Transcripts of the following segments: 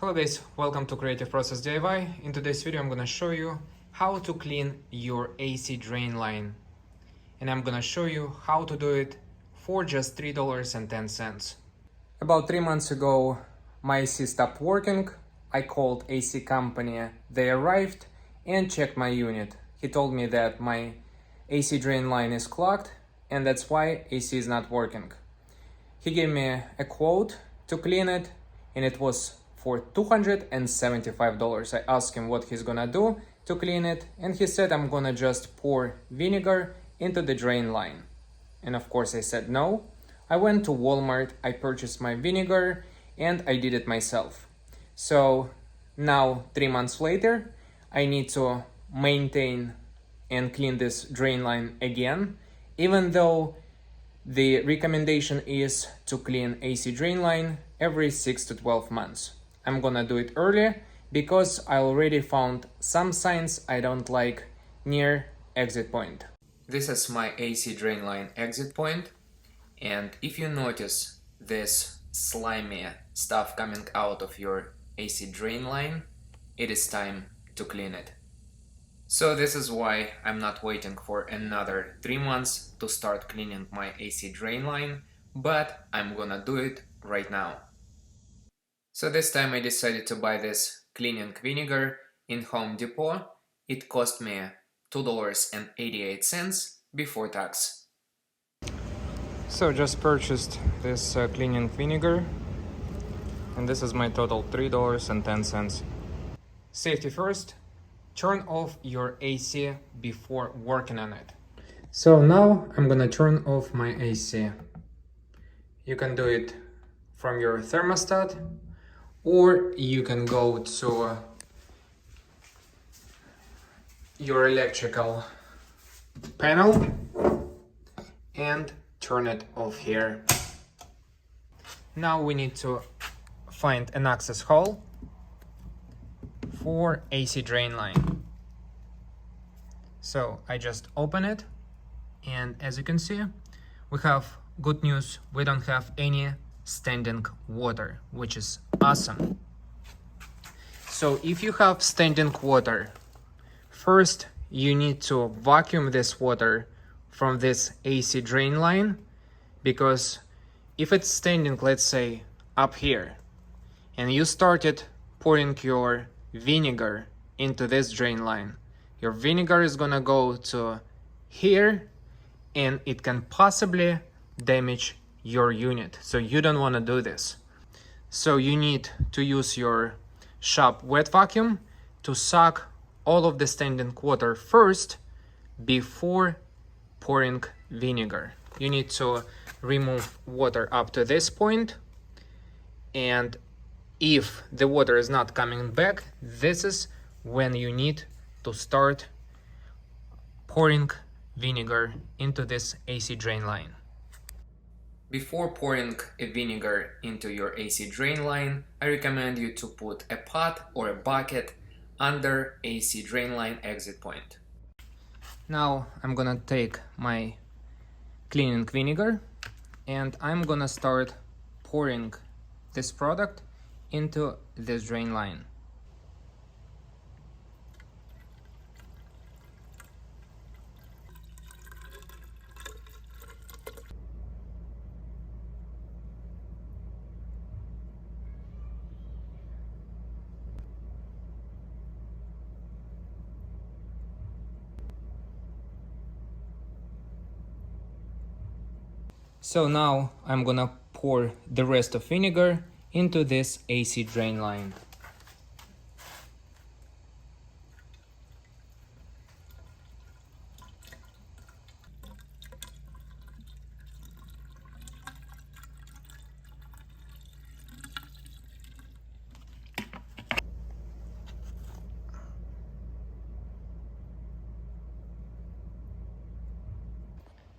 Hello guys, welcome to Creative Process DIY. In today's video I'm gonna show you how to clean your AC drain line. And I'm gonna show you how to do it for just $3.10. About 3 months ago, my AC stopped working. I called AC company, they arrived and checked my unit. He told me that my AC drain line is clogged and that's why AC is not working. He gave me a quote to clean it and it was for $275. I asked him what he's gonna do to clean it and he said I'm gonna just pour vinegar into the drain line. And of course I said no. I went to Walmart, I purchased my vinegar and I did it myself. So now 3 months later, I need to maintain and clean this drain line again, even though the recommendation is to clean AC drain line every 6 to 12 months. I'm gonna do it early because I already found some signs I don't like near exit point. This is my AC drain line exit point, and if you notice this slimy stuff coming out of your AC drain line, it is time to clean it. So this is why I'm not waiting for another 3 months to start cleaning my AC drain line, but I'm gonna do it right now. So this time I decided to buy this cleaning vinegar in Home Depot. It cost me $2.88 before tax. So just purchased this cleaning vinegar and this is my total $3.10. Safety first. Turn off your AC before working on it. So now I'm gonna turn off my AC. You can do it from your thermostat or you can go to your electrical panel and turn it off here. Now we need to find an access hole for AC drain line. So I just open it and as you can see we have good news, we don't have any standing water, which is awesome. So if you have standing water, first you need to vacuum this water from this AC drain line, because if it's standing, let's say up here, and you started pouring your vinegar into this drain line, your vinegar is gonna go to here and it can possibly damage your unit. So you don't want to do this. So you need to use your shop wet vacuum to suck all of the standing water first before pouring vinegar. You need to remove water up to this point, and if the water is not coming back, this is when you need to start pouring vinegar into this AC drain line. Before pouring a vinegar into your AC drain line, I recommend you to put a pot or a bucket under AC drain line exit point. Now I'm gonna take my cleaning vinegar and I'm gonna start pouring this product into this drain line. So now I'm gonna pour the rest of vinegar into this AC drain line.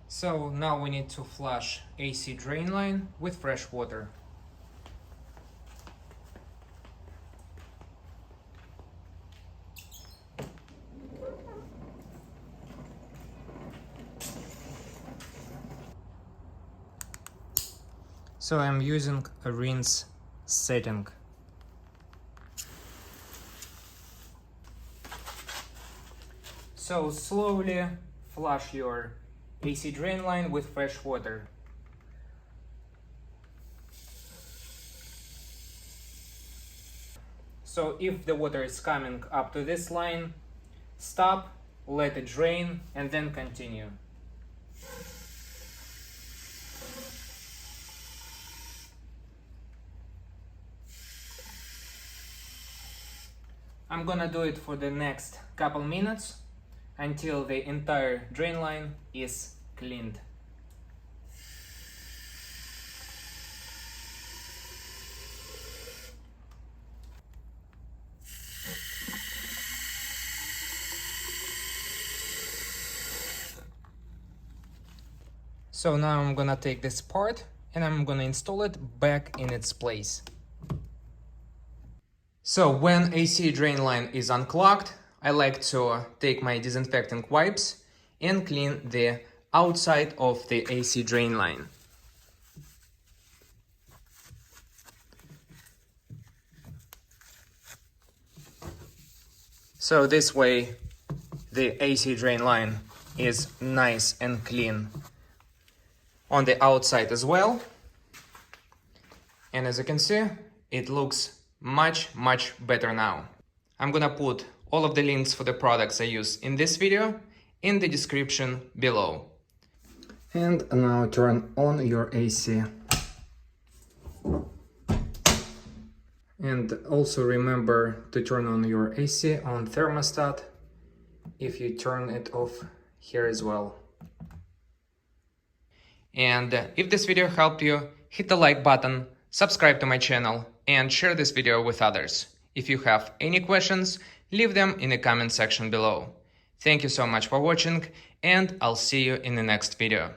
So now we need to flush AC drain line with fresh water. So I'm using a rinse setting. So slowly flush your AC drain line with fresh water. So if the water is coming up to this line, stop, let it drain, and then continue. I'm gonna do it for the next couple minutes until the entire drain line is cleaned. So now I'm gonna take this part and I'm gonna install it back in its place. So when AC drain line is unclogged, I like to take my disinfecting wipes and clean the outside of the AC drain line. So this way the AC drain line is nice and clean on the outside as well. And as you can see, it looks much better now. I'm gonna put all of the links for the products I use in this video in the description below. And now turn on your AC. And also remember to turn on your AC on thermostat if you turn it off here as well. And if this video helped you, hit the like button, subscribe to my channel, and share this video with others. If you have any questions, leave them in the comment section below. Thank you so much for watching, and I'll see you in the next video.